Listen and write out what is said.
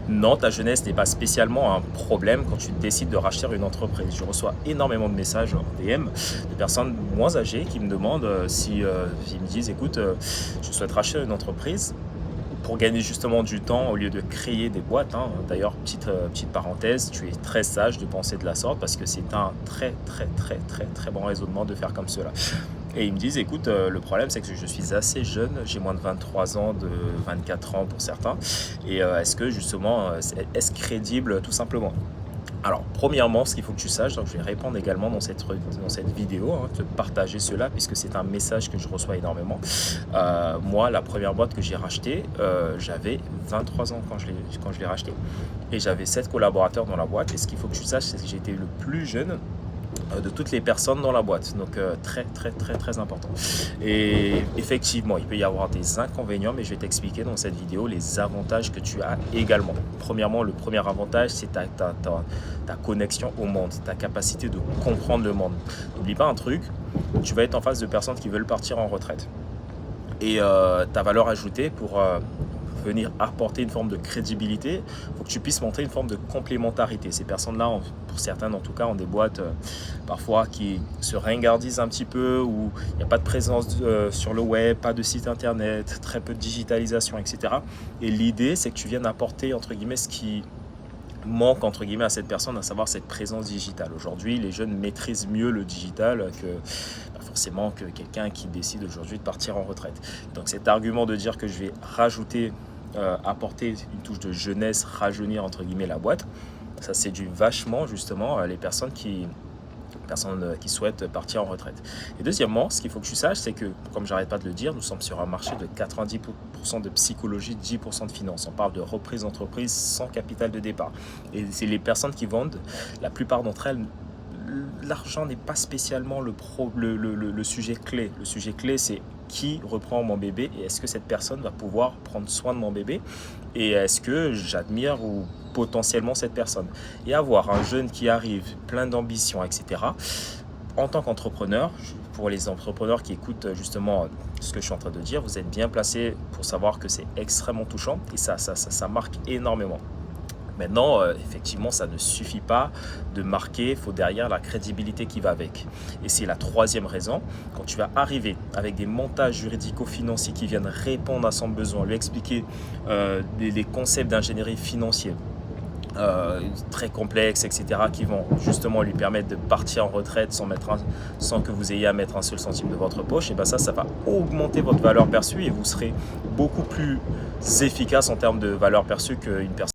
Non, ta jeunesse n'est pas spécialement un problème quand tu décides de racheter une entreprise. Je reçois énormément de messages en DM de personnes moins âgées qui me demandent si ils me disent écoute, je souhaite racheter une entreprise pour gagner justement du temps au lieu de créer des boîtes, hein. D'ailleurs, petite parenthèse, tu es très sage de penser de la sorte parce que c'est un très bon raisonnement de faire comme cela. Et ils me disent, écoute, le problème c'est que je suis assez jeune, j'ai moins de 23 ans, de 24 ans pour certains, et est-ce que justement, est-ce crédible tout simplement? Alors, premièrement, ce qu'il faut que tu saches, donc je vais répondre également dans cette vidéo, hein, te partager cela, puisque c'est un message que je reçois énormément. Moi, la première boîte que j'ai rachetée, j'avais 23 ans quand je l'ai rachetée. Et j'avais 7 collaborateurs dans la boîte. Et ce qu'il faut que tu saches, c'est que j'étais le plus jeune de toutes les personnes dans la boîte. Donc très important. Et effectivement, il peut y avoir des inconvénients, mais je vais t'expliquer dans cette vidéo les avantages que tu as également. Premièrement, le premier avantage, c'est ta connexion au monde, ta capacité de comprendre le monde. N'oublie pas un truc, tu vas être en face de personnes qui veulent partir en retraite. Et ta valeur ajoutée pour venir apporter une forme de crédibilité, il faut que tu puisses montrer une forme de complémentarité. Ces personnes-là, pour certaines en tout cas, ont des boîtes parfois qui se ringardisent un petit peu, où il n'y a pas de présence sur le web, pas de site internet, très peu de digitalisation, etc. Et l'idée, c'est que tu viennes apporter, entre guillemets, ce qui manque entre guillemets à cette personne, à savoir cette présence digitale. Aujourd'hui, les jeunes maîtrisent mieux le digital que forcément que quelqu'un qui décide aujourd'hui de partir en retraite. Donc cet argument de dire que je vais rajouter, apporter une touche de jeunesse, rajeunir entre guillemets la boîte, ça séduit vachement justement les personnes qui souhaitent partir en retraite. Et deuxièmement, ce qu'il faut que tu saches, c'est que, comme j'arrête pas de le dire, nous sommes sur un marché de 90% de psychologie, 10% de finance. On parle de reprise d'entreprise sans capital de départ. Et c'est les personnes qui vendent, la plupart d'entre elles, l'argent n'est pas spécialement le sujet clé. Le sujet clé, c'est qui reprend mon bébé et est-ce que cette personne va pouvoir prendre soin de mon bébé et est-ce que j'admire ou potentiellement cette personne. Et avoir un jeune qui arrive plein d'ambition, etc. En tant qu'entrepreneur, pour les entrepreneurs qui écoutent justement ce que je suis en train de dire, vous êtes bien placé pour savoir que c'est extrêmement touchant et ça marque énormément. Maintenant, effectivement, ça ne suffit pas de marquer, il faut derrière la crédibilité qui va avec. Et c'est la troisième raison, quand tu vas arriver avec des montages juridico-financiers qui viennent répondre à son besoin, lui expliquer les concepts d'ingénierie financière, très complexes, etc., qui vont justement lui permettre de partir en retraite sans que vous ayez à mettre un seul centime de votre poche, et bien ça va augmenter votre valeur perçue et vous serez beaucoup plus efficace en termes de valeur perçue qu'une personne